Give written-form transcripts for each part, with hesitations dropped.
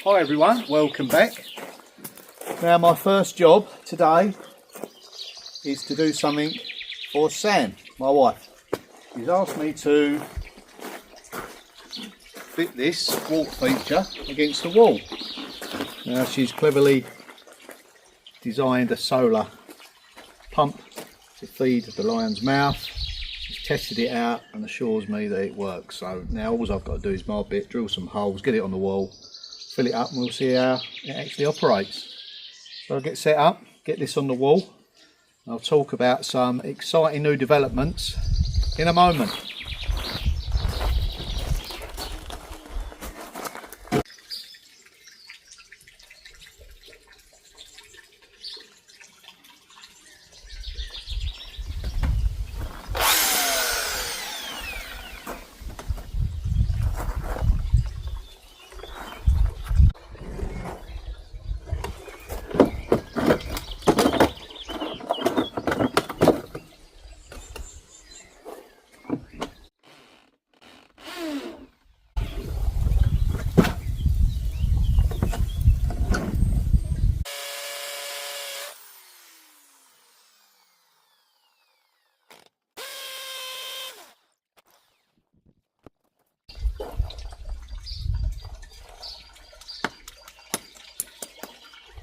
Hi everyone, welcome back. Now my first job today is to do something for Sam, my wife. She's asked me to fit this water feature against the wall. Now she's cleverly designed a solar pump to feed the lion's mouth. She's tested it out and assures me that it works. So now all I've got to do is my bit, drill some holes, get it on the wall, fill it up, and we'll see how it actually operates. So I'll get set up, get this on the wall. I'll talk about some exciting new developments in a moment.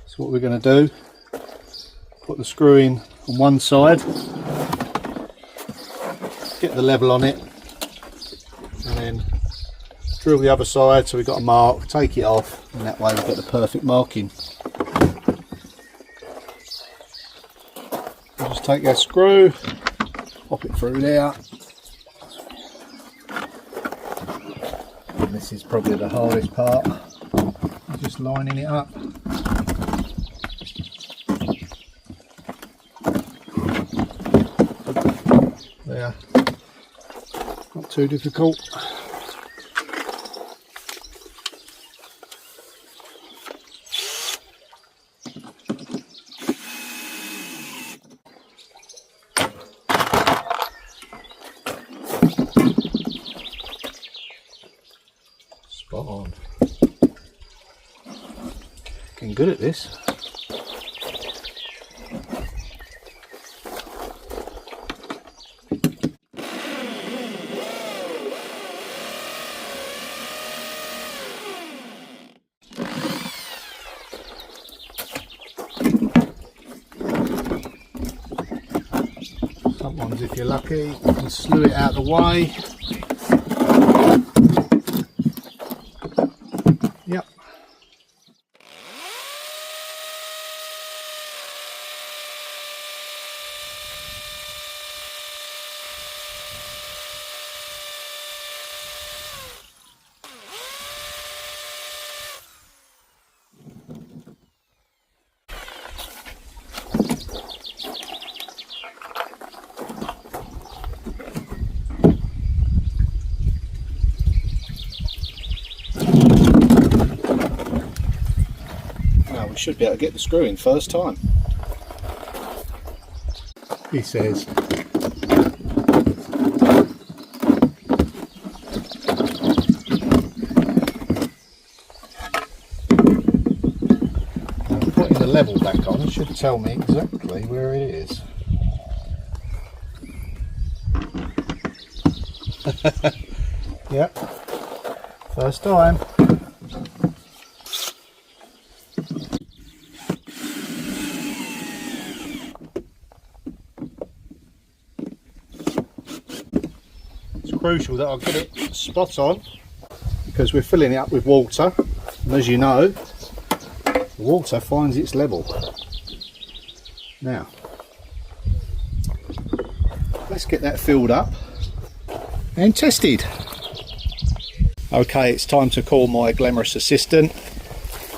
So what we're going to do, put the screw in on one side, get the level on it, and then drill the other side so we've got a mark, take it off, and that way we've got the perfect marking. We'll just take our screw, pop it through there, and this is probably the hardest part, just lining it up. There, not too difficult. Spot on. Getting good at this. Sometimes if you're lucky you can slew it out of the way. Yep. Should be able to get the screw in first time. He says. Putting the level back on should tell me exactly where it is. Yep, first time. Crucial that I get it spot on because we're filling it up with water, and as you know, the water finds its level. Now let's get that filled up and tested. Okay, it's time to call my glamorous assistant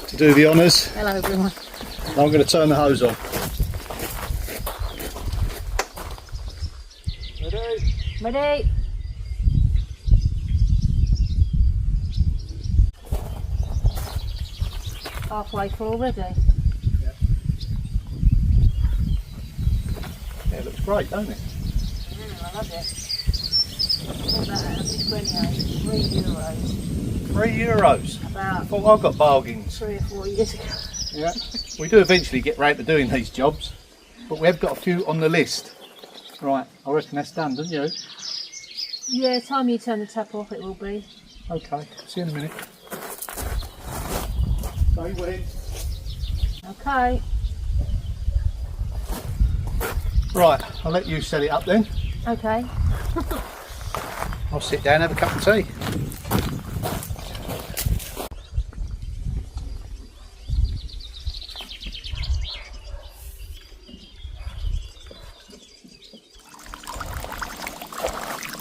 to do the honours. Hello everyone. I'm going to turn the hose on. Ready? Ready? Halfway full already. Yeah. Yeah, it looks great, don't it? I love it. All that at £28, €3. €3. About I thought I got bargains. 3 or 4 years ago. Yeah, we do eventually get round to doing these jobs, but we have got a few on the list. Right, I reckon that's done, don't you? Yeah, time you turn the tap off it will be. Okay, see you in a minute. Stay wet. Okay. Right, I'll let you set it up then. Okay. I'll sit down and have a cup of tea.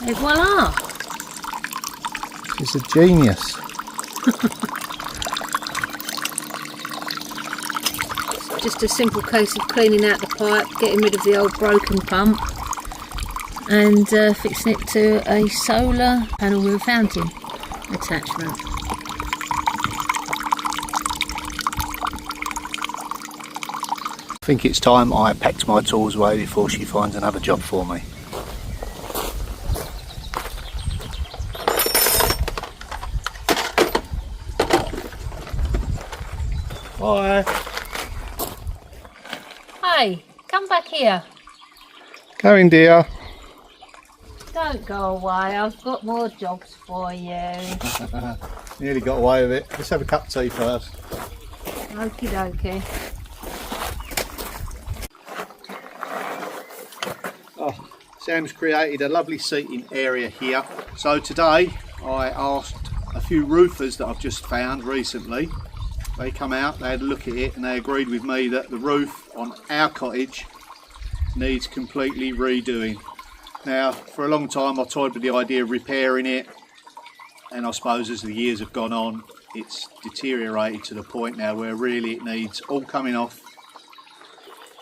Et voila! She's a genius. Just a simple case of cleaning out the pipe, getting rid of the old broken pump and fixing it to a solar panel with a fountain attachment. I think it's time I packed my tools away before she finds another job for me. Bye. Hey, come back here. Go in, dear. Don't go away, I've got more jobs for you. Nearly got away with it. Let's have a cup of tea first. Okie dokie. Oh, Sam's created a lovely seating area here. So today I asked a few roofers that I've just found recently. They come out, they had a look at it and they agreed with me that the roof on our cottage needs completely redoing. Now, for a long time I toyed with the idea of repairing it, and I suppose as the years have gone on it's deteriorated to the point now where really it needs all coming off.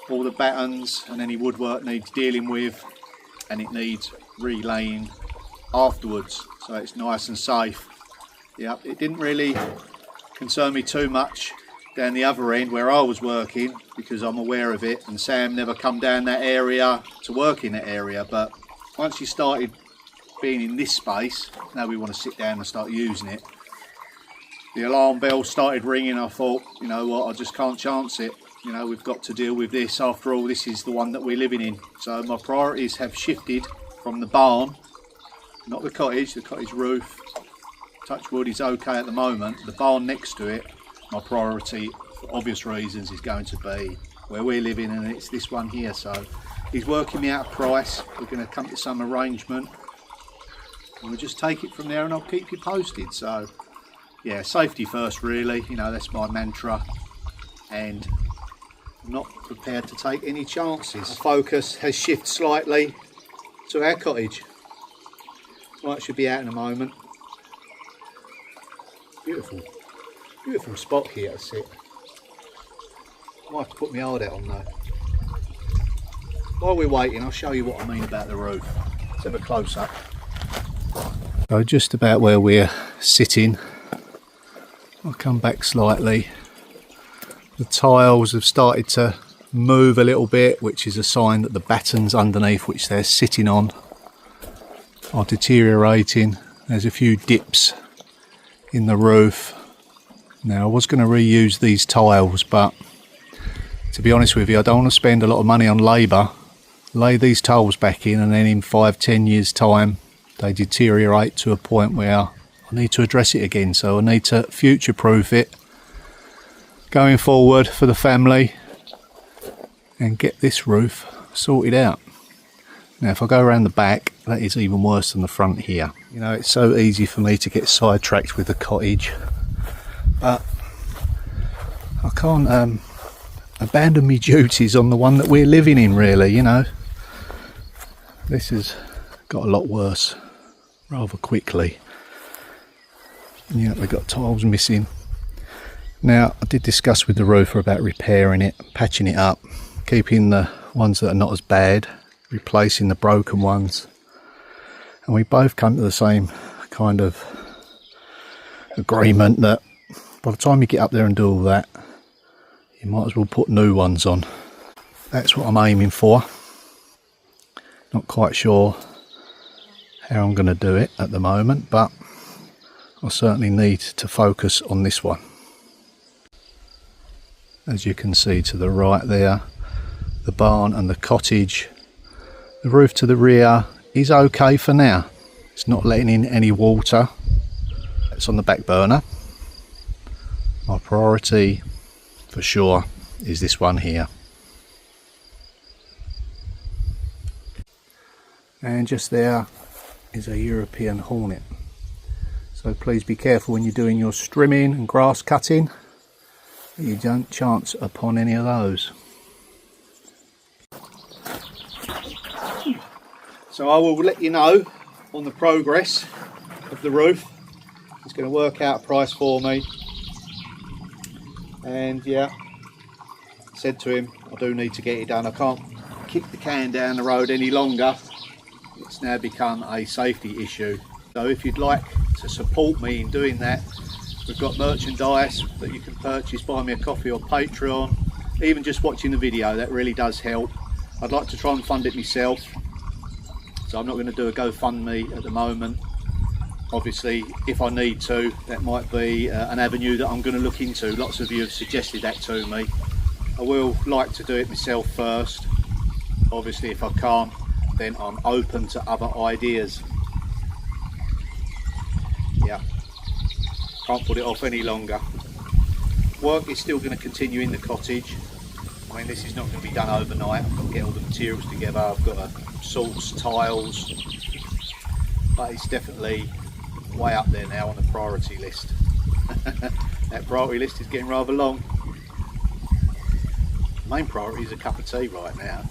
All the batterns and any woodwork needs dealing with, and it needs relaying afterwards so it's nice and safe. Yeah, it didn't really concern me too much down the other end where I was working because I'm aware of it, and Sam never come down that area to work in that area, but once you started being in this space, now we want to sit down and start using it. The alarm bell started ringing. I thought, you know what, I just can't chance it. You know, we've got to deal with this. After all, this is the one that we're living in. So my priorities have shifted from the barn, not the cottage roof. Touch wood is okay at the moment. The barn next to it, my priority for obvious reasons is going to be where we're living, and it's this one here. So he's working me out a price. We're going to come to some arrangement and we'll just take it from there, and I'll keep you posted. So yeah, safety first really, you know, that's my mantra, and I'm not prepared to take any chances. The focus has shifted slightly to our cottage. Right, should be out in a moment. Beautiful, beautiful spot here to sit. I might have to put my hard out on though. While we're waiting, I'll show you what I mean about the roof. Let's have a close up. So just about where we're sitting, I'll come back slightly. The tiles have started to move a little bit, which is a sign that the batterns underneath which they're sitting on are deteriorating. There's a few dips in the roof. Now I was going to reuse these tiles, but to be honest with you, I don't want to spend a lot of money on labour, lay these tiles back in, and then in 5-10 years time they deteriorate to a point where I need to address it again. So I need to future proof it going forward for the family and get this roof sorted out. Now if I go around the back, that is even worse than the front here. You know, it's so easy for me to get sidetracked with the cottage, but I can't abandon my duties on the one that we're living in really, you know. This has got a lot worse rather quickly. Yeah, we've got tiles missing. Now I did discuss with the roofer about repairing it, patching it up, keeping the ones that are not as bad, replacing the broken ones, and we both come to the same kind of agreement that by the time you get up there and do all that, you might as well put new ones on. That's what I'm aiming for. Not quite sure how I'm going to do it at the moment, but I certainly need to focus on this one. As you can see to the right there, the barn and the cottage. The roof to the rear is okay for now. It's not letting in any water. It's on the back burner. My priority for sure is this one here. And just there is a European hornet. So please be careful when you're doing your strimming and grass cutting that you don't chance upon any of those. So I will let you know on the progress of the roof. It's going to work out a price for me. And yeah, I said to him, I do need to get it done. I can't kick the can down the road any longer. It's now become a safety issue. So if you'd like to support me in doing that, we've got merchandise that you can purchase, buy me a coffee or Patreon. Even just watching the video, that really does help. I'd like to try and fund it myself, so I'm not going to do a GoFundMe at the moment. Obviously, if I need to, that might be an avenue that I'm going to look into. Lots of you have suggested that to me. I will like to do it myself first. Obviously, if I can't, then I'm open to other ideas. Yeah, can't put it off any longer. Work is still going to continue in the cottage. I mean, this is not going to be done overnight. I've got to get all the materials together. I've got to source tiles, but it's definitely way up there now on the priority list. That priority list is getting rather long. The main priority is a cup of tea right now.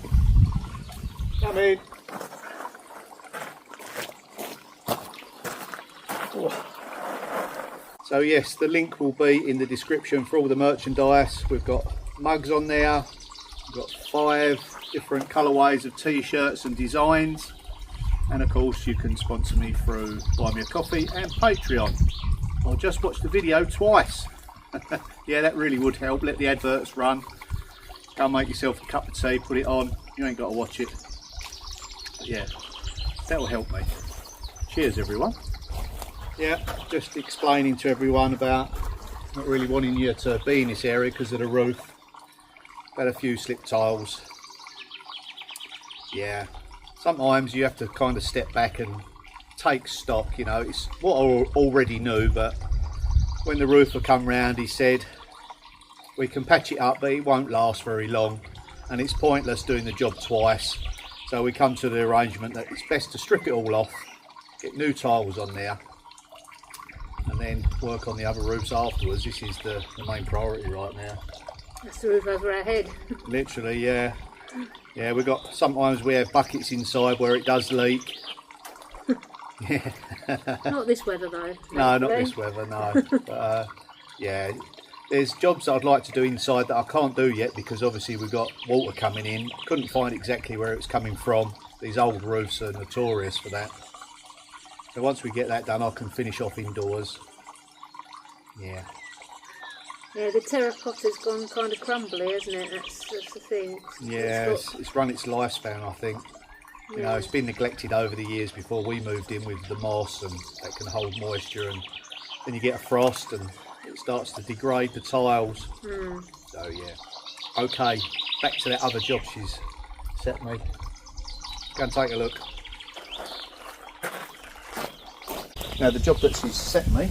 Come in. So yes, the link will be in the description for all the merchandise. We've got mugs on there. We've got 5 different colourways of t-shirts and designs. And of course you can sponsor me through Buy Me a Coffee and Patreon. Or just watch the video twice. Yeah, that really would help. Let the adverts run. Go and make yourself a cup of tea, put it on. You ain't got to watch it. But yeah, that will help me. Cheers everyone. Yeah, just explaining to everyone about not really wanting you to be in this area because of the roof. Had a few slip tiles. Yeah, sometimes you have to kind of step back and take stock, you know. It's what I already knew, but when the roofer come round, he said we can patch it up, but it won't last very long and it's pointless doing the job twice. So we come to the arrangement that it's best to strip it all off, get new tiles on there, and then work on the other roofs afterwards. This is the main priority right now. That's the roof over our head. Literally, yeah. Yeah, sometimes we have buckets inside where it does leak. Yeah. Not this weather though. No, not this weather, no. But yeah, there's jobs that I'd like to do inside that I can't do yet because obviously we've got water coming in. Couldn't find exactly where it's coming from. These old roofs are notorious for that. So once we get that done, I can finish off indoors. Yeah. Yeah, the terracotta's gone kind of crumbly, hasn't it? That's the thing. It's run its lifespan, I think. You know, it's been neglected over the years before we moved in with the moss, and that can hold moisture, and then you get a frost and it starts to degrade the tiles. So yeah. Okay, back to that other job she's set me. Go and take a look. Now the job that she's set me,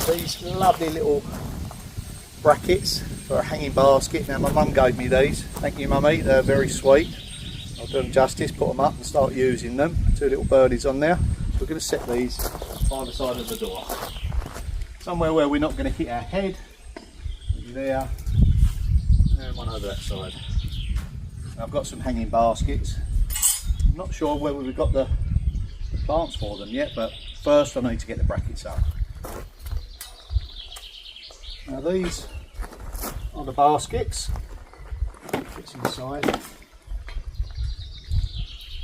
these lovely little brackets for a hanging basket. Now my mum gave me these. Thank you mummy, they're very sweet. I'll do them justice, put them up and start using them. 2 little birdies on there. So we're going to set these by the side of the door. Somewhere where we're not going to hit our head. There. And one over that side. And I've got some hanging baskets. I'm not sure whether we've got the plants for them yet, but first I need to get the brackets up. Now these are the baskets. Fits inside.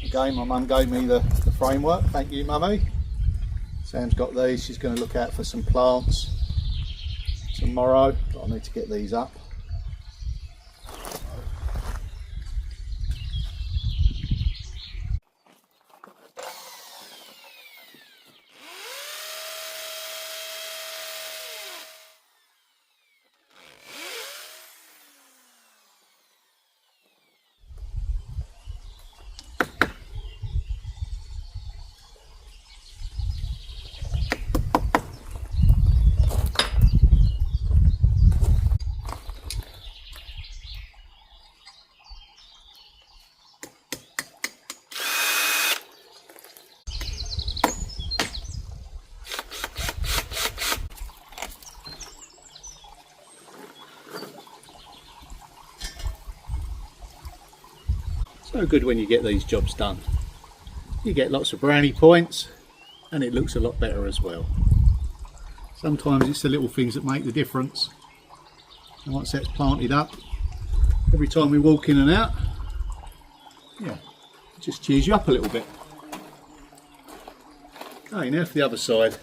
Again, my mum gave me the framework. Thank you, mummy. Sam's got these. She's going to look out for some plants tomorrow, but I need to get these up. So good when you get these jobs done. You get lots of brownie points and it looks a lot better as well. Sometimes it's the little things that make the difference. And once that's planted up, every time we walk in and out, yeah, it just cheers you up a little bit. Okay, now for the other side.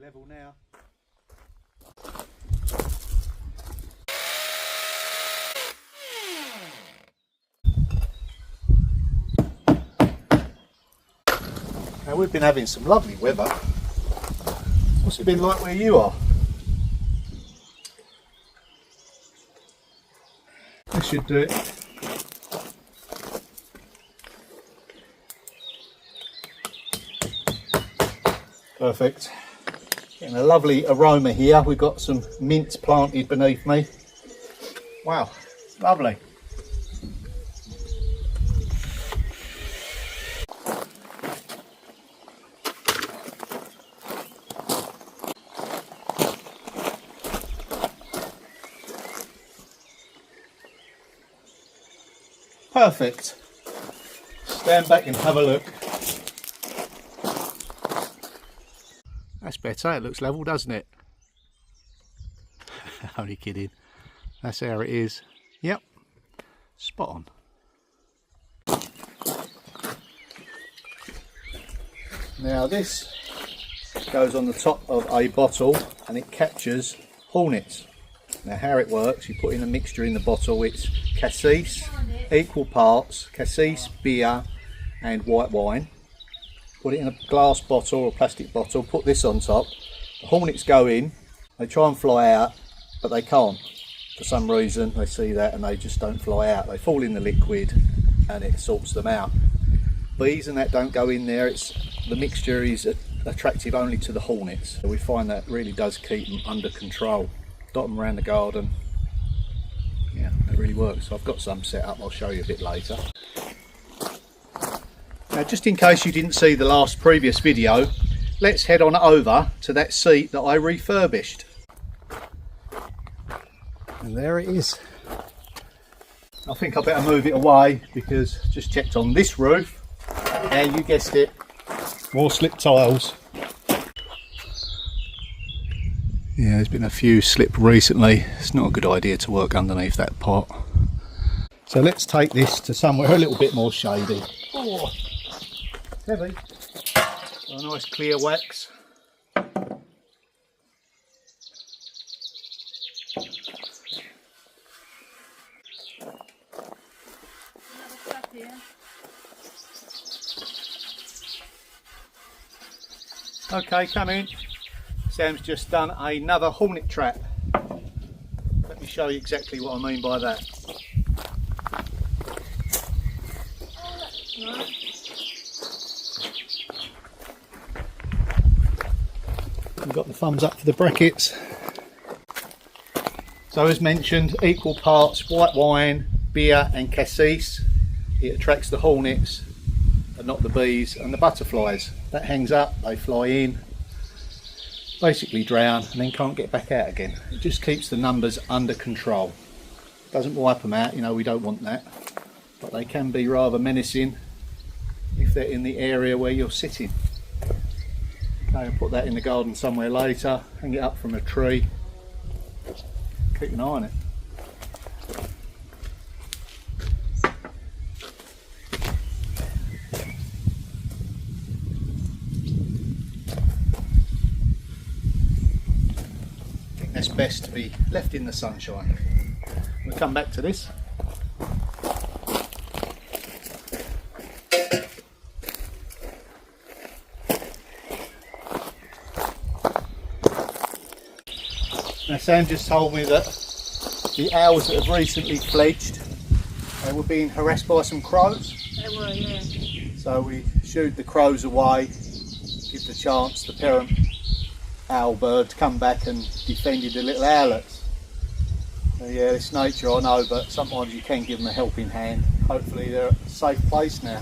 Level now. Now we've been having some lovely weather. What's it been like where you are? This should do it. Perfect. Getting a lovely aroma here. We've got some mint planted beneath me. Wow, lovely. Perfect. Stand back and have a look. That's better, it looks level, doesn't it? Only kidding. That's how it is. Yep, spot on. Now this goes on the top of a bottle and it captures hornets. Now how it works, you put in a mixture in the bottle. It's cassis, equal parts, cassis, beer and white wine. Put it in a glass bottle or a plastic bottle, put this on top. The hornets go in, they try and fly out, but they can't. For some reason, they see that and they just don't fly out. They fall in the liquid and it sorts them out. Bees and that don't go in there. The mixture is attractive only to the hornets. So we find that really does keep them under control. Dot them around the garden. Yeah, that really works. So I've got some set up, I'll show you a bit later. Now just in case you didn't see the previous video, let's head on over to that seat that I refurbished. And there it is. I think I better move it away because I just checked on this roof and you guessed it, more slip tiles. Yeah, there's been a few slip recently. It's not a good idea to work underneath that pot. So let's take this to somewhere a little bit more shady. Oh. Heavy. A nice clear wax. Okay, come in. Sam's just done another hornet trap. Let me show you exactly what I mean by that. Oh, we've got the thumbs up for the brackets. So as mentioned, equal parts white wine, beer and cassis. It attracts the hornets but not the bees and the butterflies. That hangs up, they fly in, basically drown and then can't get back out again. It just keeps the numbers under control. Doesn't wipe them out, you know, we don't want that. But they can be rather menacing if they're in the area where you're sitting. Okay, I'll put that in the garden somewhere later, hang it up from a tree, keep an eye on it. I think that's best to be left in the sunshine. We'll come back to this. Now Sam just told me that the owls that have recently fledged They were being harassed by some crows. They were, yeah. So we shooed the crows away, give the chance the parent owl bird to come back and defended the little owlets. So yeah, it's nature, I know, but sometimes you can give them a helping hand. Hopefully they're at a safe place now.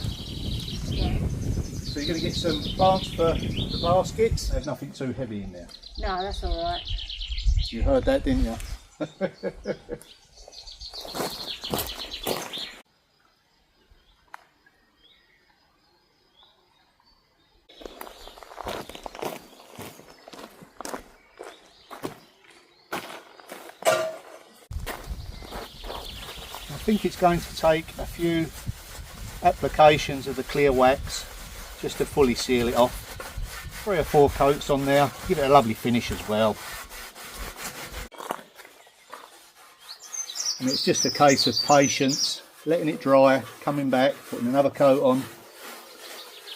Yeah. So you're going to get some plants for the baskets. There's nothing too heavy in there. No, that's all right. You heard that, didn't you? I think it's going to take a few applications of the clear wax just to fully seal it off. 3 or 4 coats on there, give it a lovely finish as well. And it's just a case of patience, letting it dry, coming back, putting another coat on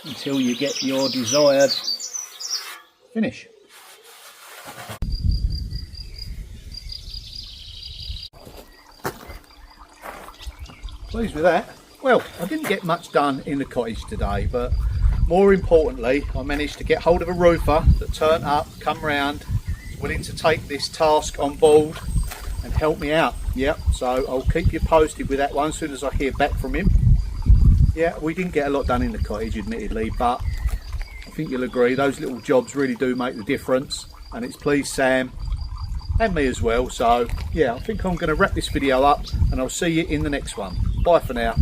until you get your desired finish. Pleased with that. Well, I didn't get much done in the cottage today, but more importantly, I managed to get hold of a roofer that turned up, come round, willing to take this task on board and help me out. Yep, so I'll keep you posted with that one as soon as I hear back from him. Yeah, we didn't get a lot done in the cottage, admittedly, but I think you'll agree those little jobs really do make the difference, and it's pleased Sam and me as well. So yeah, I think I'm going to wrap this video up and I'll see you in the next one. Bye for now.